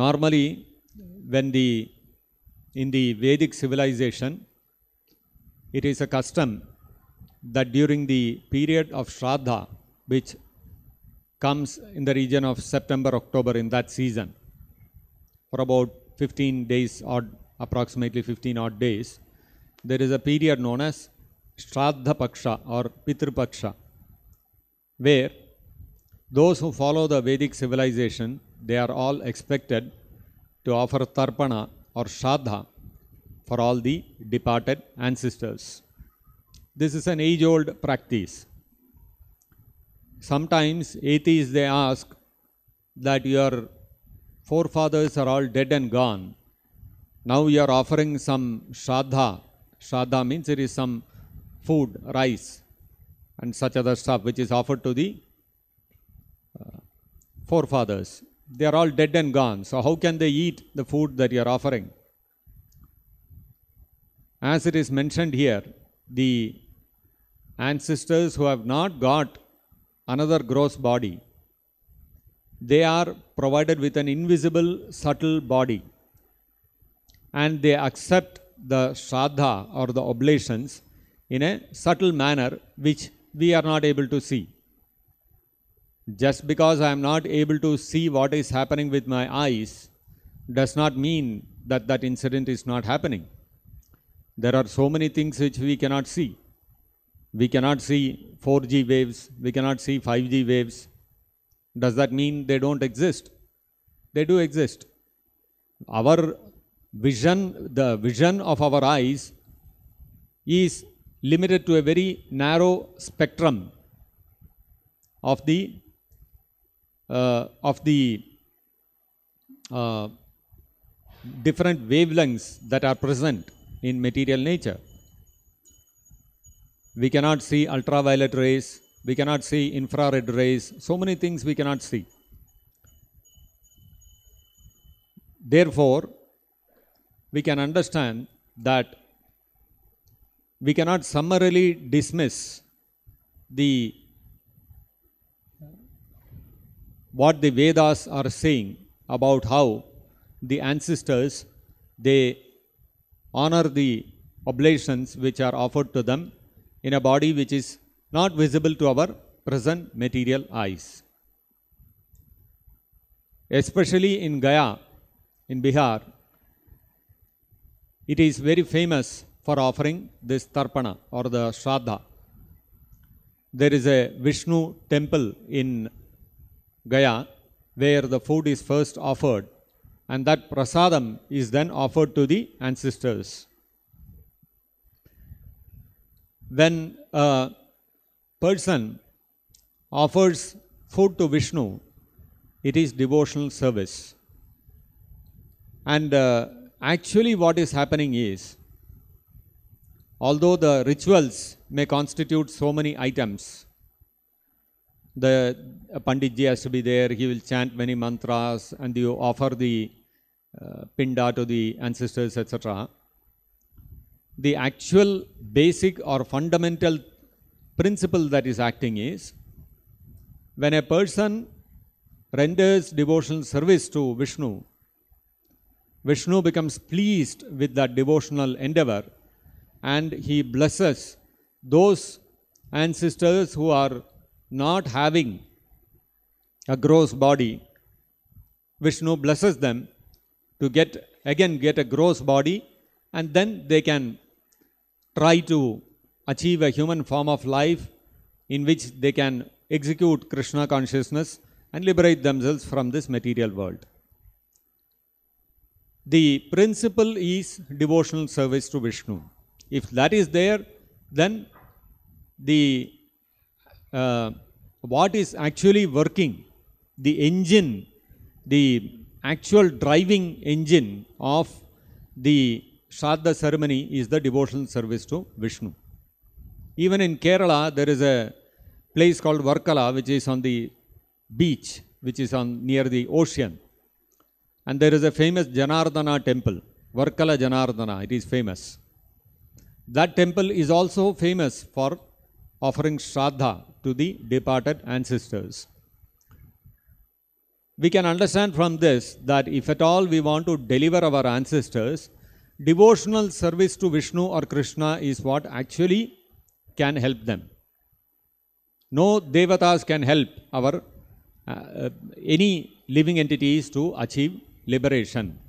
Normally, when in the Vedic civilization, it is a custom that during the period of Shraddha, which comes in the region of September, October, in that season, for about 15 days or approximately 15 odd days, there is a period known as Shraddha Paksha or Pitru Paksha, where those who follow the Vedic civilization, they are all expected to offer Tarpana or Shraddha for all the departed ancestors. This is an age-old practice. Sometimes atheists, they ask that your forefathers are all dead and gone. Now you are offering some Shraddha. Shraddha means it is some food, rice and such other stuff which is offered to the forefathers. They are all dead and gone. So how can they eat the food that you are offering? As it is mentioned here, the ancestors who have not got another gross body, they are provided with an invisible, subtle body, and they accept the Shraddha or the oblations in a subtle manner which we are not able to see. Just because I am not able to see what is happening with my eyes does not mean that that incident is not happening. There are so many things which we cannot see. We cannot see 4G waves, we cannot see 5G waves. Does that mean they don't exist? They do exist. Our vision, the vision of our eyes is limited to a very narrow spectrum of the different wavelengths that are present in material nature. We cannot see ultraviolet rays, we cannot see infrared rays, so many things we cannot see. Therefore, we can understand that we cannot summarily dismiss what the Vedas are saying about how the ancestors, they honor the oblations which are offered to them in a body which is not visible to our present material eyes. Especially in Gaya, in Bihar, it is very famous for offering this Tarpana or the Shraddha. There is a Vishnu temple in Gaya where the food is first offered, and that prasadam is then offered to the ancestors. When a person offers food to Vishnu, it is devotional service. And actually what is happening is, although the rituals may constitute so many items, the Panditji has to be there, he will chant many mantras, and you offer the pinda to the ancestors, etc. The actual basic or fundamental principle that is acting is, when a person renders devotional service to Vishnu, Vishnu becomes pleased with that devotional endeavor and he blesses those ancestors who are not having a gross body. Vishnu blesses them to get a gross body, and then they can try to achieve a human form of life in which they can execute Krishna consciousness and liberate themselves from this material world. The principle is devotional service to Vishnu. If that is there, then what is actually working, the engine, the actual driving engine of the Shraddha ceremony is the devotional service to Vishnu. Even in Kerala, there is a place called Varkala, which is on the beach, which is near the ocean. And there is a famous Janardana temple, Varkala Janardana, it is famous. That temple is also famous for offering Shraddha to the departed ancestors. we can understand from this that if at all we want to deliver our ancestors, devotional service to Vishnu or Krishna is what actually can help them. No devatas can help our any living entities to achieve liberation.